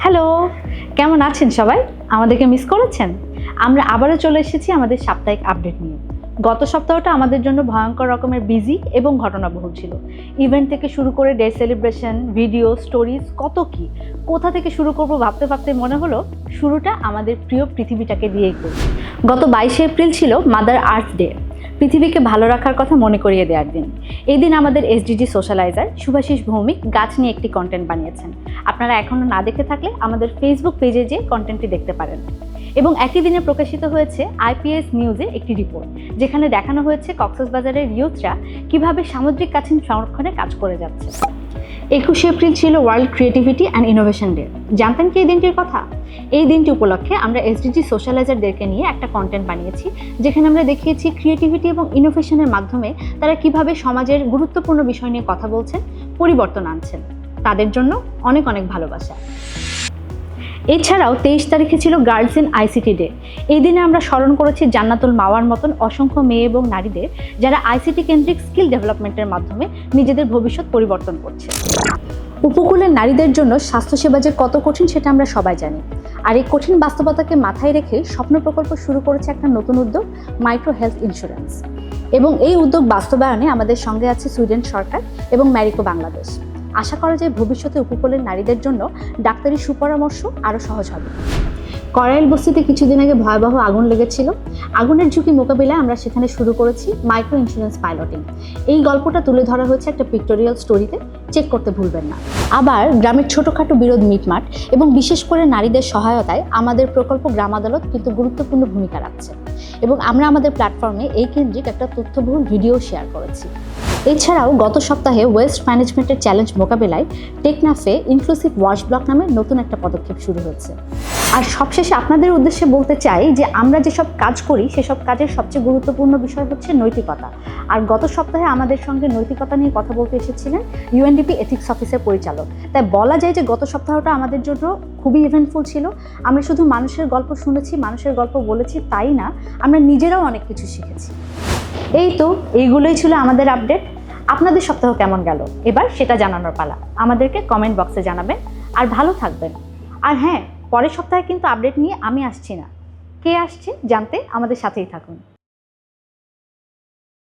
Hello, কেমন আছেন সবাই? আমাদেরকে মিস করেছেন? আমরা আবারও চলে এসেছি আমাদের সাপ্তাহিক আপডেট নিয়ে। গত সপ্তাহটা আমাদের জন্য ভয়ঙ্কর রকমের বিজি এবং ঘটনাবহুল ছিল। ইভেন্ট থেকে শুরু করে ডে সেলিব্রেশন, ভিডিও, স্টোরিজ, কত কি। কোথা থেকে শুরু করব ভাবতে ভাবতে মনে হলো শুরুটা আমাদের প্রিয় পৃথিবীটাকে দিয়েই করি। গত 22শে এপ্রিল ছিল মাদার আর্থ ডে, পৃথিবীকে ভালো রাখার কথা মনে করিয়ে দেওয়ার দিন। এই দিন আমাদের এসডিজি সোশ্যালাইজার শুভাশিস ভৌমিক গাছ নিয়ে একটি কন্টেন্ট বানিয়েছেন। আপনারা এখনও না দেখে থাকলে আমাদের ফেসবুক পেজে যেয়ে কন্টেন্টটি দেখতে পারেন। এবং একই দিনে প্রকাশিত হয়েছে আইপিএস নিউজের একটি রিপোর্ট, যেখানে দেখানো হয়েছে কক্সবাজারের ইয়ুথরা কিভাবে সামুদ্রিক কাছিম সংরক্ষণে কাজ করে যাচ্ছে। 21শে এপ্রিল ছিল world creativity and innovation day. জানতেন কি এই দিনটির কথা? এই দিনটি উপলক্ষে আমরা এসডিজি সোশ্যালাইজারদেরকে নিয়ে একটা কন্টেন্ট বানিয়েছি, যেখানে আমরা দেখিয়েছি ক্রিয়েটিভিটি এবং ইনোভেশনের মাধ্যমে তারা কিভাবে সমাজের গুরুত্বপূর্ণ বিষয় নিয়ে কথা বলছেন, পরিবর্তন আনছেন। তাদের জন্য অনেক অনেক ভালোবাসা। এছাড়াও 23 তারিখে ছিল গার্লস ইন আইসিটি ডে। এই দিনে আমরা স্মরণ করেছি জান্নাতুল মাওয়ার মতন অসংখ্য মেয়ে এবং নারীদের, যারা আইসিটি কেন্দ্রিক স্কিল ডেভেলপমেন্টের মাধ্যমে নিজেদের ভবিষ্যৎ পরিবর্তন করছে। উপকূলের নারীদের জন্য স্বাস্থ্যসেবা যে কত কঠিন সেটা আমরা সবাই জানি। আর এই কঠিন বাস্তবতাকে মাথায় রেখে স্বপ্ন প্রকল্প শুরু করেছে একটা নতুন উদ্যোগ, মাইক্রো হেলথ ইন্স্যুরেন্স। এবং এই উদ্যোগ বাস্তবায়নে আমাদের সঙ্গে আছে সুইডেন সরকার এবং ম্যারিকো বাংলাদেশ। আশা করা যায় ভবিষ্যতে উপকূলের নারীদের জন্য ডাক্তারি সুপরামর্শ আরও সহজ হবে। করাইল বস্তিতে কিছুদিন আগে ভয়াবহ আগুন লেগেছিল। আগুনের ঝুঁকি মোকাবিলায় আমরা সেখানে শুরু করেছি মাইক্রো ইন্স্যুরেন্স পাইলটিং। এই গল্পটা তুলে ধরা হয়েছে একটা পিক্টোরিয়াল স্টোরিতে, চেক করতে ভুলবেন না। আবার গ্রামের ছোটোখাটো বিরোধ মিটমাট এবং বিশেষ করে নারীদের সহায়তায় আমাদের প্রকল্প গ্রাম আদালত কিন্তু গুরুত্বপূর্ণ ভূমিকা রাখছে। এবং আমরা আমাদের প্ল্যাটফর্মে এই কেন্দ্রিক একটা তথ্যবহুল ভিডিও শেয়ার করেছি। এছাড়াও গত সপ্তাহে ওয়েস্ট ম্যানেজমেন্টের চ্যালেঞ্জ মোকাবিলায় টেকনাফে ইনক্লুসিভ ওয়াশ ব্লক নামে নতুন একটা পদক্ষেপ শুরু হয়েছে। আর সবশেষে আপনাদের উদ্দেশ্যে বলতে চাই যে আমরা যেসব কাজ করি সেসব কাজের সবচেয়ে গুরুত্বপূর্ণ বিষয় হচ্ছে নৈতিকতা। আর গত সপ্তাহে আমাদের সঙ্গে নৈতিকতা নিয়ে কথা বলতে এসেছিলেন ইউএনডিপি এথিক্স অফিসের পরিচালক। তাই বলা যায় যে গত সপ্তাহটা আমাদের জন্য খুবই ইভেন্টফুল ছিল। আমরা শুধু মানুষের গল্প শুনেছি, মানুষের গল্প বলেছি তাই না, আমরা নিজেরাও অনেক কিছু শিখেছি। এই তো এইগুলোই ছিল আমাদের আপডেট। আপনাদের সপ্তাহ কেমন গেল এবার সেটা জানানোর পালা। আমাদেরকে কমেন্ট বক্সে জানাবেন। আর ভালো থাকবেন। আর হ্যাঁ, পরের সপ্তাহে কিন্তু আপডেট নিয়ে আমি আসছি না। কে আসছে জানতে আমাদের সাথেই থাকুন।